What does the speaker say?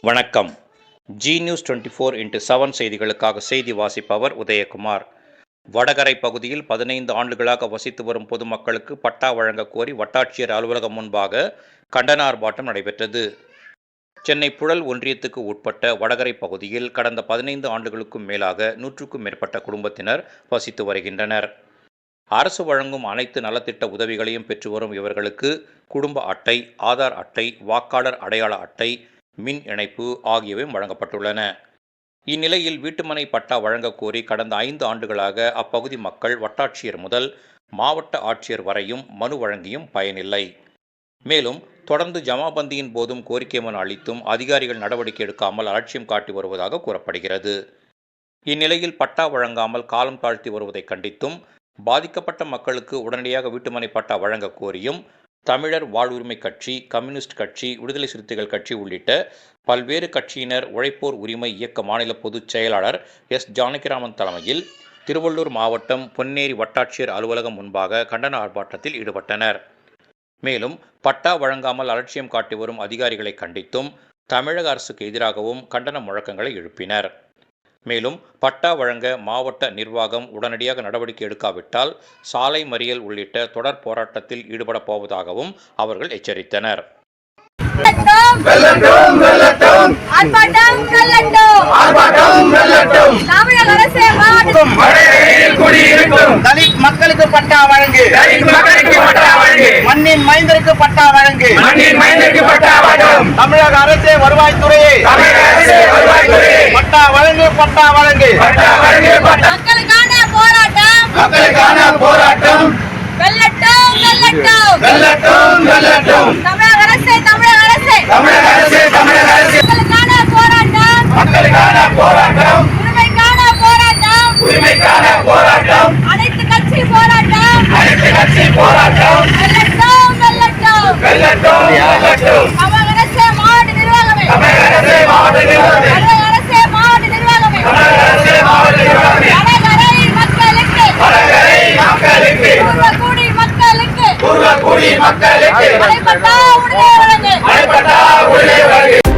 வணக்கம். G news 24x7 செய்திகளுக்காக செய்தி வாசிப்பவர் உதயகுமார். வடகரை பகுதியில் 15 ஆண்டுகளாக வசித்து வரும் பொதுமக்களுக்கு பட்டா வழங்க கோரி வட்டாட்சியர் அலுவலகம் முன்பாக கண்டன ஆர்ப்பாட்டம் நடைபெற்றது. சென்னை புழல் ஒன்றியத்துக்கு உட்பட்ட வடகரை பகுதியில் கடந்த 15 ஆண்டுகளுக்கும் மேலாக 100க்கும் மேற்பட்ட குடும்பத்தினர் வசித்து வருகின்றனர். அரசு வழங்கும் அனைத்து நலத்திட்ட உதவிகளையும் பெற்று வரும் இவர்களுக்கு குடும்ப அட்டை, ஆதார் அட்டை, வாக்காளர் அடையாள அட்டை, மின் இணைப்பு ஆகியவை வழங்கப்பட்டுள்ளன. இந்நிலையில் வீட்டுமனை பட்டா வழங்க கோரி கடந்த 5 ஆண்டுகளாக அப்பகுதி மக்கள் வட்டாட்சியர் முதல் மாவட்ட ஆட்சியர் வரையும் மனு வழங்கியும் பயனில்லை. மேலும் தொடர்ந்து ஜமாபந்தியின் போதும் கோரிக்கை மனு அளித்தும் அதிகாரிகள் நடவடிக்கை எடுக்காமல் அலட்சியம் காட்டி வருவதாக கூறப்படுகிறது. இந்நிலையில் பட்டா வழங்காமல் காலம் தாழ்த்தி வருவதை கண்டித்தும் பாதிக்கப்பட்ட மக்களுக்கு உடனடியாக வீட்டுமனை பட்டா வழங்க கோரியும் தமிழர் வாழ்வுரிமை கட்சி, கம்யூனிஸ்ட் கட்சி, விடுதலை சிறுத்தைகள் கட்சி உள்ளிட்ட பல்வேறு கட்சியினர் உழைப்போர் உரிமை இயக்க மாநில பொதுச் செயலாளர் எஸ். ஜானகிராமன் தலைமையில் திருவள்ளூர் மாவட்டம் பொன்னேரி வட்டாட்சியர் அலுவலகம் முன்பாக கண்டன ஆர்ப்பாட்டத்தில் ஈடுபட்டனர். மேலும் பட்டா வழங்காமல் அலட்சியம் காட்டி வரும் அதிகாரிகளை கண்டித்தும் தமிழக அரசுக்கு எதிராகவும் கண்டன முழக்கங்களை எழுப்பினர். மேலும் பட்டா வழங்க மாவட்ட நிர்வாகம் உடனடியாக நடவடிக்கை எடுக்காவிட்டால் சாலை மறியல் உள்ளிட்ட தொடர் போராட்டத்தில் ஈடுபட போவதாகவும் அவர்கள் எச்சரித்தனர். தலித் மக்களுக்கு பட்டா வழங்கு, மண்ணின் மைந்தருக்கு பட்டா வழங்கு, தமிழக அரசே வருவாய்த்துறையே பட்டா வழங்கு, பட்டா வழங்கு. மக்களுக்கான போராட்டம் வெல்லட்டும், வெல்லட்டும், வெல்லட்டும், வெல்லட்டும். தமிழக அரசே மக்களுக்கான போராட்டம், உரிமைக்கான போராட்டம், அனைத்து கட்சி போராட்டம், வெல்லட்டும், வெல்லட்டும், வெல்லட்டும். தமிழக அரசே மாவட்ட நிர்வாகமே, வடகரை மக்களுக்கு, பூர்வகுடி மக்களுக்கு மலைப்பட்டா உடனே வழங்கு.